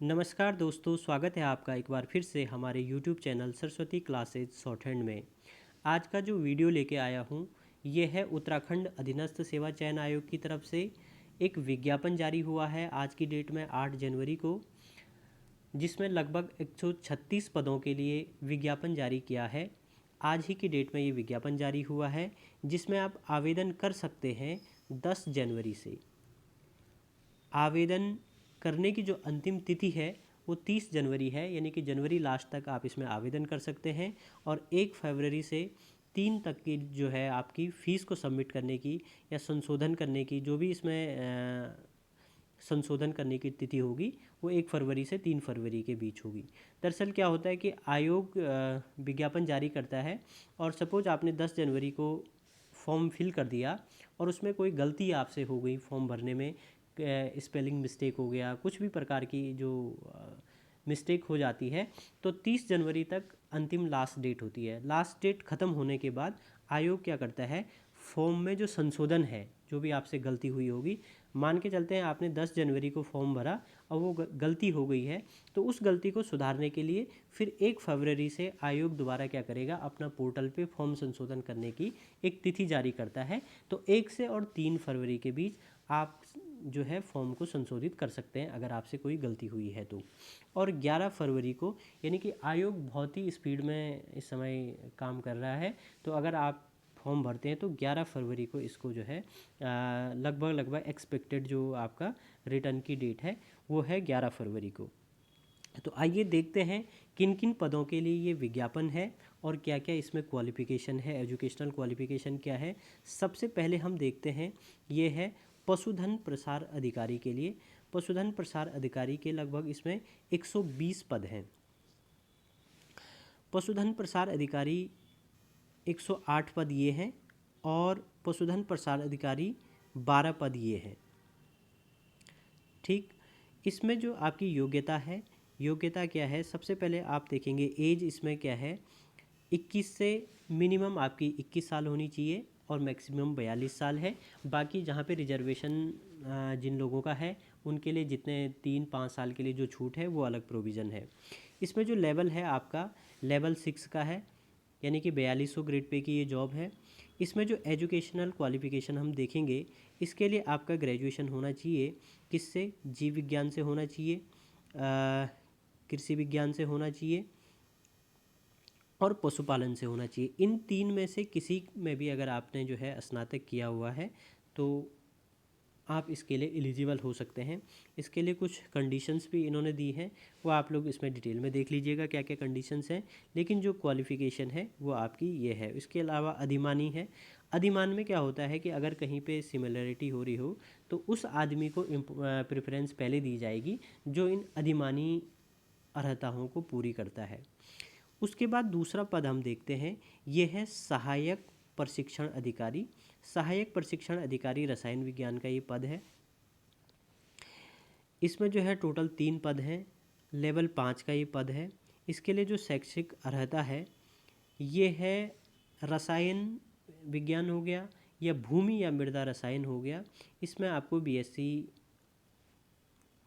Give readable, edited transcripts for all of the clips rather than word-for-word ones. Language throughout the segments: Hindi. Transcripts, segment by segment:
नमस्कार दोस्तों, स्वागत है आपका एक बार फिर से हमारे YouTube channel Saraswati classes short hand में। आज का जो वीडियो लेके आया हूँ ये है उत्तराखंड अधीनस्थ सेवा चयन आयोग की तरफ से एक विज्ञापन जारी हुआ है आज की डेट में 8 जनवरी को, जिसमें लगभग 136 पदों के लिए विज्ञापन जारी किया है। आज ही की डेट में ये विज्ञापन जारी हुआ है जिसमें आप आवेदन कर सकते हैं 10 जनवरी से। आवेदन करने की जो अंतिम तिथि है वो 30 जनवरी है, यानी कि जनवरी लास्ट तक आप इसमें आवेदन कर सकते हैं। और 1 फरवरी से 3 तक की जो है आपकी फ़ीस को सबमिट करने की या संशोधन करने की, जो भी इसमें संशोधन करने की तिथि होगी वो 1 फरवरी से 3 फरवरी के बीच होगी। दरअसल क्या होता है कि आयोग विज्ञापन जारी करता है और सपोज आपने 10 जनवरी को फॉर्म फिल कर दिया और उसमें कोई गलती आपसे हो गई फॉर्म भरने में, स्पेलिंग मिस्टेक हो गया, कुछ भी प्रकार की जो मिस्टेक हो जाती है, तो 30 जनवरी तक अंतिम लास्ट डेट होती है। लास्ट डेट ख़त्म होने के बाद आयोग क्या करता है, फॉर्म में जो संशोधन है, जो भी आपसे गलती हुई होगी, मान के चलते हैं आपने 10 जनवरी को फॉर्म भरा और वो गलती हो गई है, तो उस गलती को सुधारने के लिए फिर 1 फरवरी से आयोग दोबारा क्या करेगा, अपना पोर्टल पे फॉर्म संशोधन करने की एक तिथि जारी करता है। तो 1 से और 3 फरवरी के बीच आप जो है फॉर्म को संशोधित कर सकते हैं अगर आपसे कोई गलती हुई है तो। और 11 फरवरी को, यानी कि आयोग बहुत ही स्पीड में इस समय काम कर रहा है, तो अगर आप फॉर्म भरते हैं तो 11 फरवरी को इसको जो है लगभग एक्सपेक्टेड जो आपका रिटर्न की डेट है वो है 11 फरवरी को। तो आइए देखते हैं किन किन पदों के लिए ये विज्ञापन है और क्या क्या इसमें क्वालिफ़िकेशन है, एजुकेशनल क्वालिफ़िकेशन क्या है। सबसे पहले हम देखते हैं ये है पशुधन प्रसार अधिकारी के लिए। पशुधन प्रसार अधिकारी के लगभग इसमें 120 पद हैं। पशुधन प्रसार अधिकारी 108 पद ये हैं और पशुधन प्रसार अधिकारी 12 पद ये हैं। ठीक, इसमें जो आपकी योग्यता है, योग्यता क्या है, सबसे पहले आप देखेंगे एज इसमें क्या है, 21 से मिनिमम आपकी 21 साल होनी चाहिए और मैक्सिमम 42 साल है। बाकी जहाँ पे रिजर्वेशन जिन लोगों का है उनके लिए जितने 3-5 साल के लिए जो छूट है वो अलग प्रोविज़न है। इसमें जो लेवल है आपका लेवल 6 का है, यानी कि 4200 ग्रेड पे की ये जॉब है। इसमें जो एजुकेशनल क्वालिफ़िकेशन हम देखेंगे, इसके लिए आपका ग्रेजुएशन होना चाहिए, किससे, जीव विज्ञान से होना चाहिए, कृषि विज्ञान से होना चाहिए और पशुपालन से होना चाहिए। इन 3 में से किसी में भी अगर आपने जो है स्नातक किया हुआ है तो आप इसके लिए एलिजिबल हो सकते हैं। इसके लिए कुछ कंडीशंस भी इन्होंने दी हैं, वो आप लोग इसमें डिटेल में देख लीजिएगा क्या क्या कंडीशंस हैं, लेकिन जो क्वालिफ़िकेशन है वो आपकी ये है। इसके अलावा अधिमानी है। अधिमान में क्या होता है कि अगर कहीं पे सिमिलरिटी हो रही हो तो उस आदमी को प्रेफरेंस पहले दी जाएगी जो इन अधिमानी अर्हताओं को पूरी करता है। उसके बाद दूसरा पद हम देखते हैं, ये है सहायक प्रशिक्षण अधिकारी। सहायक प्रशिक्षण अधिकारी रसायन विज्ञान का ये पद है। इसमें जो है टोटल 3 पद हैं, लेवल 5 का ये पद है। इसके लिए जो शैक्षिक अर्हता है ये है रसायन विज्ञान हो गया या भूमि या मृदा रसायन हो गया, इसमें आपको बीएससी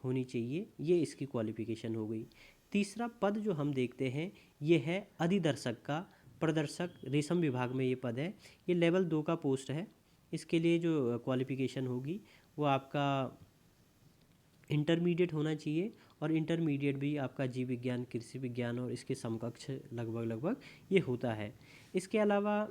होनी चाहिए, ये इसकी क्वालिफ़िकेशन हो गई। तीसरा पद जो हम देखते हैं ये है अधिदर्शक का प्रदर्शक, रेशम विभाग में ये पद है। ये लेवल 2 का पोस्ट है। इसके लिए जो क्वालिफ़िकेशन होगी वो आपका इंटरमीडिएट होना चाहिए और इंटरमीडिएट भी आपका जीव विज्ञान, कृषि विज्ञान और इसके समकक्ष लगभग ये होता है। इसके अलावा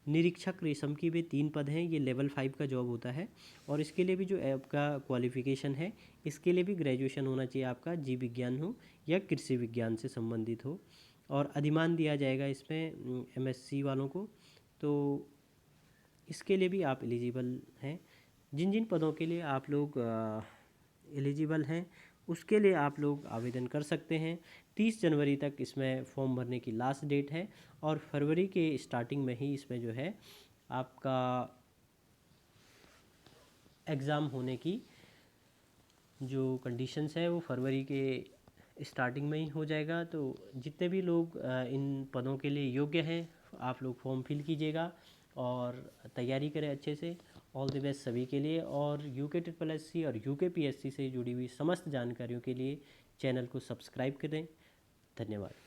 निरीक्षक रेशम की भी 3 पद हैं, ये लेवल 5 का जॉब होता है और इसके लिए भी जो आपका क्वालिफ़िकेशन है इसके लिए भी ग्रेजुएशन होना चाहिए आपका, जीव विज्ञान हो या कृषि विज्ञान से संबंधित हो। और अधिमान दिया जाएगा इसमें एमएससी वालों को, तो इसके लिए भी आप एलिजिबल हैं। जिन जिन पदों के लिए आप लोग एलिजिबल हैं उसके लिए आप लोग आवेदन कर सकते हैं। 30 जनवरी तक इसमें फॉर्म भरने की लास्ट डेट है और फरवरी के स्टार्टिंग में ही इसमें जो है आपका एग्ज़ाम होने की जो कंडीशंस है वो फरवरी के स्टार्टिंग में ही हो जाएगा। तो जितने भी लोग इन पदों के लिए योग्य हैं आप लोग फॉर्म फिल कीजिएगा और तैयारी करें अच्छे से ऑल द बेस्ट सभी के लिए। और यूके ट्रिपल एस सी और यूके पीएससी से जुड़ी हुई समस्त जानकारियों के लिए चैनल को सब्सक्राइब करें। धन्यवाद।